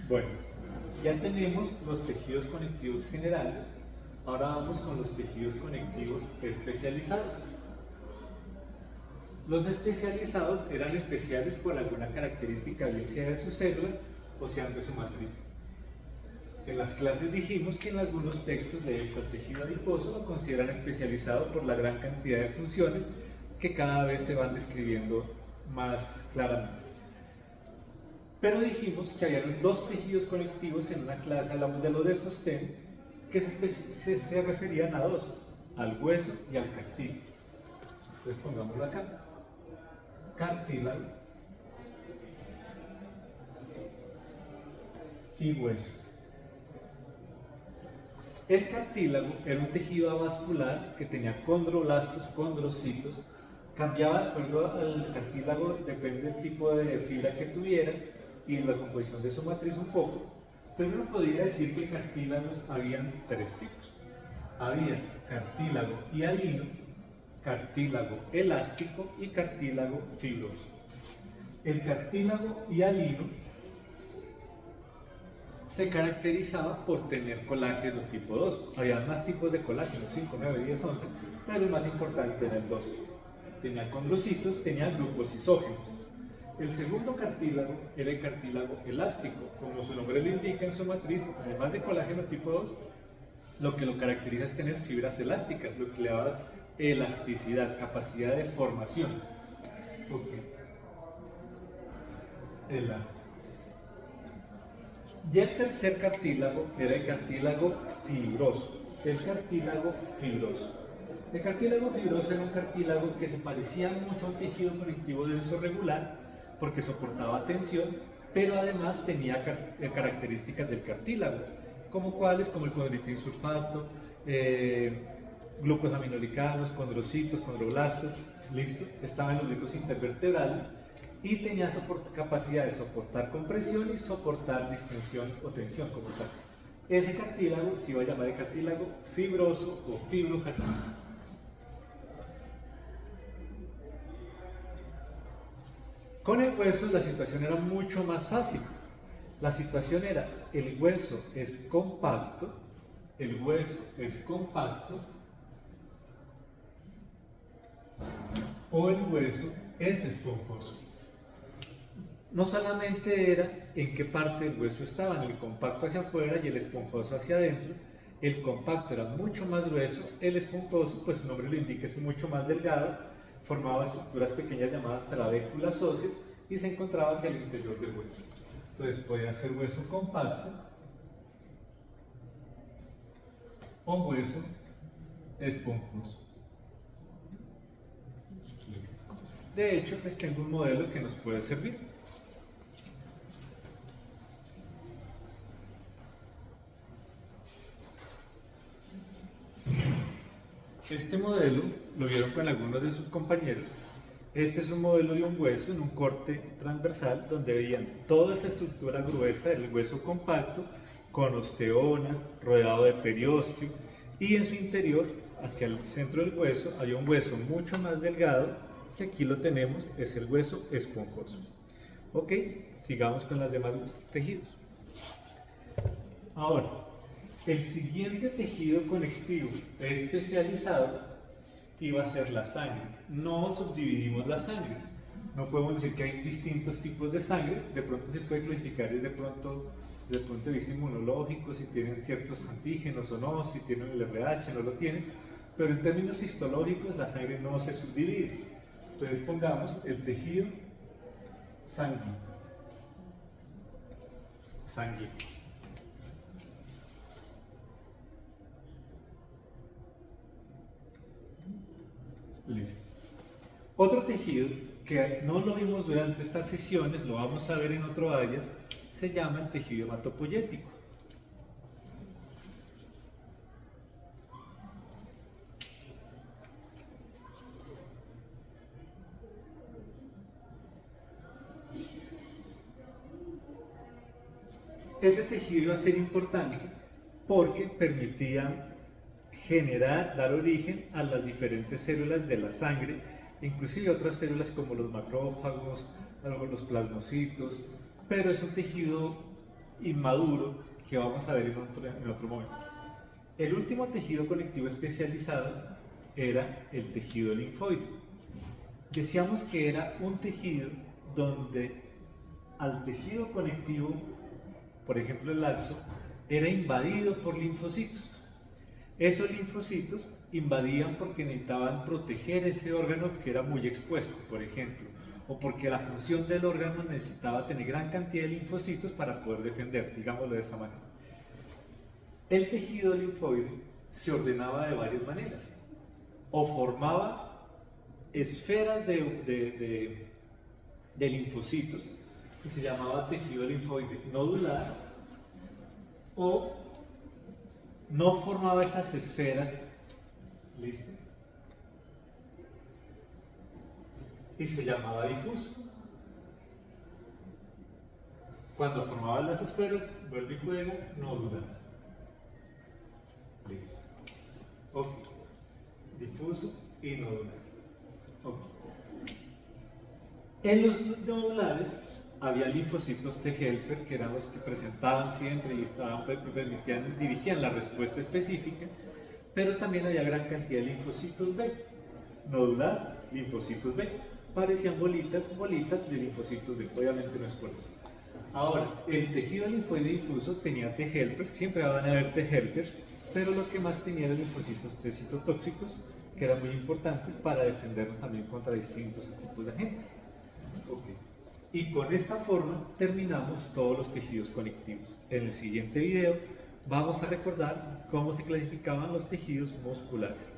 Bueno, ya tenemos los tejidos conectivos generales, ahora vamos con los tejidos conectivos especializados. Los especializados eran especiales por alguna característica, bien sea de sus células o sean de su matriz. En las clases dijimos que en algunos textos, de hecho, el tejido adiposo lo consideran especializado por la gran cantidad de funciones que cada vez se van describiendo más claramente. Pero dijimos que había dos tejidos conectivos en una clase, hablamos de los de sostén, que se referían a dos, al hueso y al cartílago. Entonces pongámoslo acá. Cartílago y hueso. El cartílago era un tejido avascular que tenía condroblastos, condrocitos. Cambiaba de acuerdo al cartílago, depende del tipo de fibra que tuviera y la composición de su matriz un poco, pero uno podría decir que cartílagos habían tres tipos. Había cartílago hialino, cartílago elástico y cartílago fibroso. El cartílago hialino se caracterizaba por tener colágeno tipo 2. Había más tipos de colágeno, 5, 9, 10, 11, pero el más importante era el 2. Tenía condrocitos, tenía grupos isógenos. El segundo cartílago era el cartílago elástico. Como su nombre lo indica en su matriz, además de colágeno tipo 2, lo que lo caracteriza es tener fibras elásticas, lo que le da elasticidad, capacidad de formación. Elástico. Y el tercer cartílago era el cartílago fibroso. El cartílago fibroso. El cartílago fibroso era un cartílago que se parecía mucho a un tejido conectivo denso regular porque soportaba tensión, pero además tenía características del cartílago, como cuáles, como el condritin sulfato, glucosaminoglicanos, condrocitos, condroblastos, listo, estaban en los discos intervertebrales y tenía capacidad de soportar compresión y soportar distensión o tensión como tal. Ese cartílago se iba a llamar el cartílago fibroso o fibrocartílago. Con el hueso la situación era mucho más fácil. La situación era, el hueso es compacto, o el hueso es esponjoso. No solamente era en qué parte del hueso estaban, el compacto hacia afuera y el esponjoso hacia adentro. El compacto era mucho más grueso, el esponjoso, pues su nombre lo indica, es mucho más delgado, formaba estructuras pequeñas llamadas trabéculas óseas y se encontraba hacia el interior del hueso. Entonces podía ser hueso compacto o hueso esponjoso. De hecho, les tengo un modelo que nos puede servir. Este modelo lo vieron con algunos de sus compañeros. Este es un modelo de un hueso en un corte transversal donde veían toda esa estructura gruesa del hueso compacto con osteonas, rodeado de periósteo, y en su interior, hacia el centro del hueso, había un hueso mucho más delgado, que aquí lo tenemos, es el hueso esponjoso. Ok, sigamos con los demás tejidos. Ahora, el siguiente tejido conectivo especializado iba a ser la sangre. No subdividimos la sangre. No podemos decir que hay distintos tipos de sangre. De pronto se puede clasificar desde el punto de vista inmunológico, si tienen ciertos antígenos o no, si tienen el RH, no lo tienen. Pero en términos histológicos la sangre no se subdivide. Entonces pongamos el tejido sanguíneo. Listo. Otro tejido que no lo vimos durante estas sesiones, lo vamos a ver en otro área, se llama el tejido hematopoyético. Ese tejido iba a ser importante porque permitía dar origen a las diferentes células de la sangre, inclusive otras células como los macrófagos, los plasmocitos, pero es un tejido inmaduro que vamos a ver en otro momento. El último tejido conectivo especializado era el tejido linfoide. Decíamos que era un tejido donde al tejido conectivo, por ejemplo el laxo, era invadido por linfocitos. Esos linfocitos invadían porque necesitaban proteger ese órgano que era muy expuesto, por ejemplo, o porque la función del órgano necesitaba tener gran cantidad de linfocitos para poder defender, digámoslo de esa manera. El tejido linfoide se ordenaba de varias maneras, o formaba esferas de linfocitos, que se llamaba tejido linfoide nodular, o no formaba esas esferas, ¿listo? Y se llamaba difuso. Cuando formaba las esferas, vuelve y juega, nodular. Listo. Ok. Difuso y nodular. Ok. En los nodulares había linfocitos T helper, que eran los que presentaban siempre y dirigían la respuesta específica, pero también había gran cantidad de linfocitos B. Nodular, linfocitos B. Parecían bolitas de linfocitos B. Obviamente no es por eso. Ahora, el tejido linfoide difuso tenía T helpers, siempre van a haber T helpers, pero lo que más tenía eran linfocitos T citotóxicos, que eran muy importantes para defendernos también contra distintos tipos de agentes. Okay. Y con esta forma terminamos todos los tejidos conectivos. En el siguiente video vamos a recordar cómo se clasificaban los tejidos musculares.